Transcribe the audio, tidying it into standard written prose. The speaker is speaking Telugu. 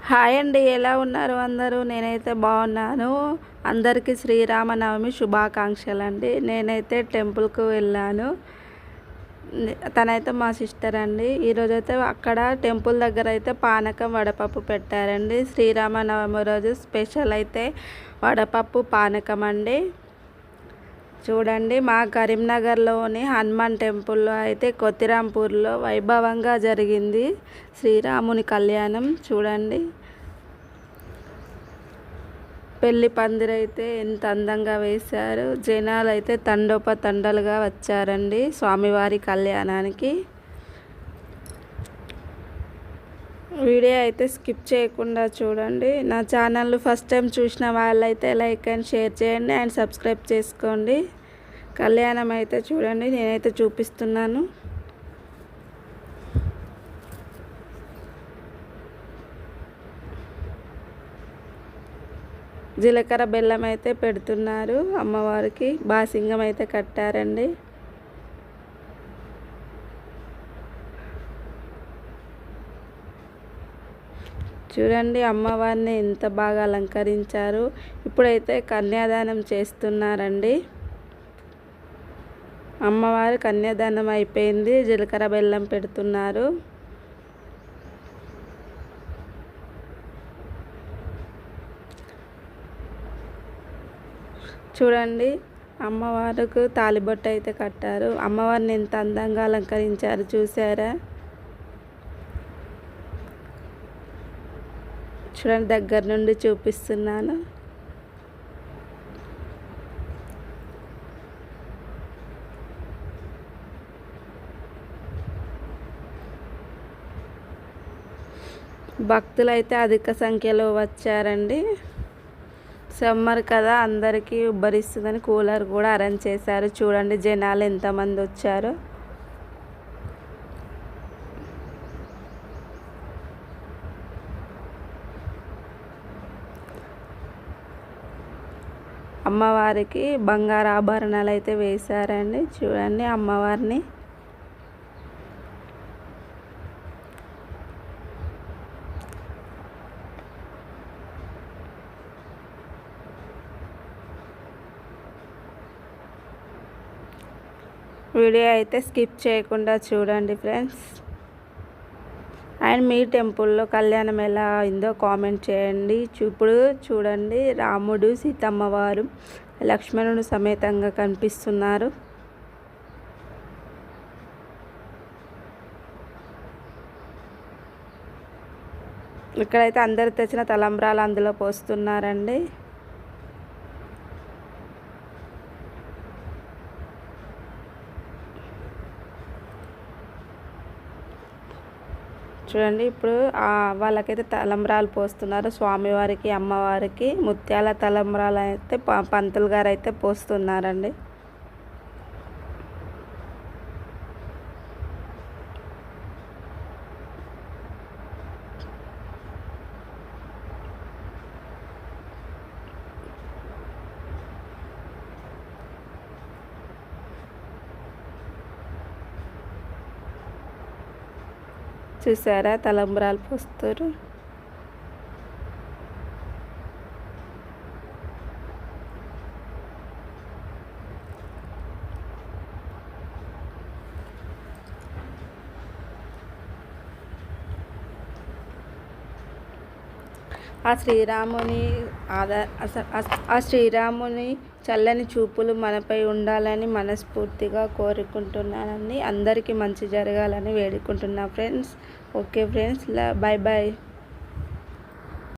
హాయ్ అండి, ఎలా ఉన్నారు అందరూ? నేనైతే బాగున్నాను. అందరికీ శ్రీరామనవమి శుభాకాంక్షలు అండి. నేనైతే టెంపుల్కి వెళ్ళాను. తనైతే మా సిస్టర్ అండి. ఈరోజైతే అక్కడ టెంపుల్ దగ్గర అయితే పానకం వడపప్పు పెట్టారండి. శ్రీరామనవమి రోజు స్పెషల్ అయితే వడపప్పు పానకం అండి. చూడండి, మా కరీంనగర్లోని హనుమాన్ టెంపుల్లో అయితే కొత్తిరాంపూర్లో వైభవంగా జరిగింది శ్రీరాముని కళ్యాణం. చూడండి, పెళ్లి పందిరైతే ఎంత అందంగా వేశారు. జనాలు అయితే తండోపతండాలుగా వచ్చారండి స్వామివారి కళ్యాణానికి. వీడియో అయితే స్కిప్ చేయకుండా చూడండి. నా ఛానల్ ఫస్ట్ టైం చూసిన వాళ్ళైతే లైక్ అండ్ షేర్ చేయండి అండ్ సబ్స్క్రైబ్ చేసుకోండి. కళ్యాణం అయితే చూడండి, నేనైతే చూపిస్తున్నాను. జీలకర్ర బెల్లం అయితే పెడుతున్నారు అమ్మవారికి. బాసింగం అయితే కట్టారండి. చూడండి, అమ్మవారిని ఎంత బాగా అలంకరించారు. ఇప్పుడైతే కన్యాదానం చేస్తున్నారండి. అమ్మవారు కన్యాదానం అయిపోయింది. జీలకర్ర బెల్లం పెడుతున్నారు. చూడండి, అమ్మవారికి తాలిబొట్టు అయితే కట్టారు. అమ్మవారిని ఎంత అందంగా అలంకరించారు చూసారా? చూడండి, దగ్గర నుండి చూపిస్తున్నాను. భక్తులు అయితే అధిక సంఖ్యలో వచ్చారండి. సమ్మర్ కదా, అందరికీ ఉబ్బరిస్తుందని కూలర్ కూడా అరేంజ్ చేశారు. చూడండి, జనాలు ఎంతమంది వచ్చారో. అమ్మవారికి బంగారు ఆభరణాలు అయితే వేశారండి. చూడండి అమ్మవారిని. వీడియో అయితే స్కిప్ చేయకుండా చూడండి ఫ్రెండ్స్. అండ్ మీ టెంపుల్లో కళ్యాణం ఎలా అయిందో కామెంట్ చేయండి. ఇప్పుడు చూడండి, రాముడు సీతమ్మ వారు లక్ష్మణుడు సమేతంగా కనిపిస్తున్నారు. ఇక్కడైతే అందరు తెచ్చిన తలంబ్రాలు అందులో పోస్తున్నారండి. చూడండి, ఇప్పుడు వాళ్ళకైతే తలంబ్రాలు పోస్తున్నారు. స్వామివారికి అమ్మవారికి ముత్యాల తలంబ్రాలు అయితే పంతులు గారు అయితే పోస్తున్నారండి. చూసారా, తలంబ్రాలు పోస్తారు. ఆ శ్రీరాముని చల్లని చూపులు మనపై ఉండాలని మనస్ఫూర్తిగా కోరుకుంటున్నానండి. అందరికీ మంచి జరగాలని వేడుకుంటున్నా friends. Okay friends, bye bye.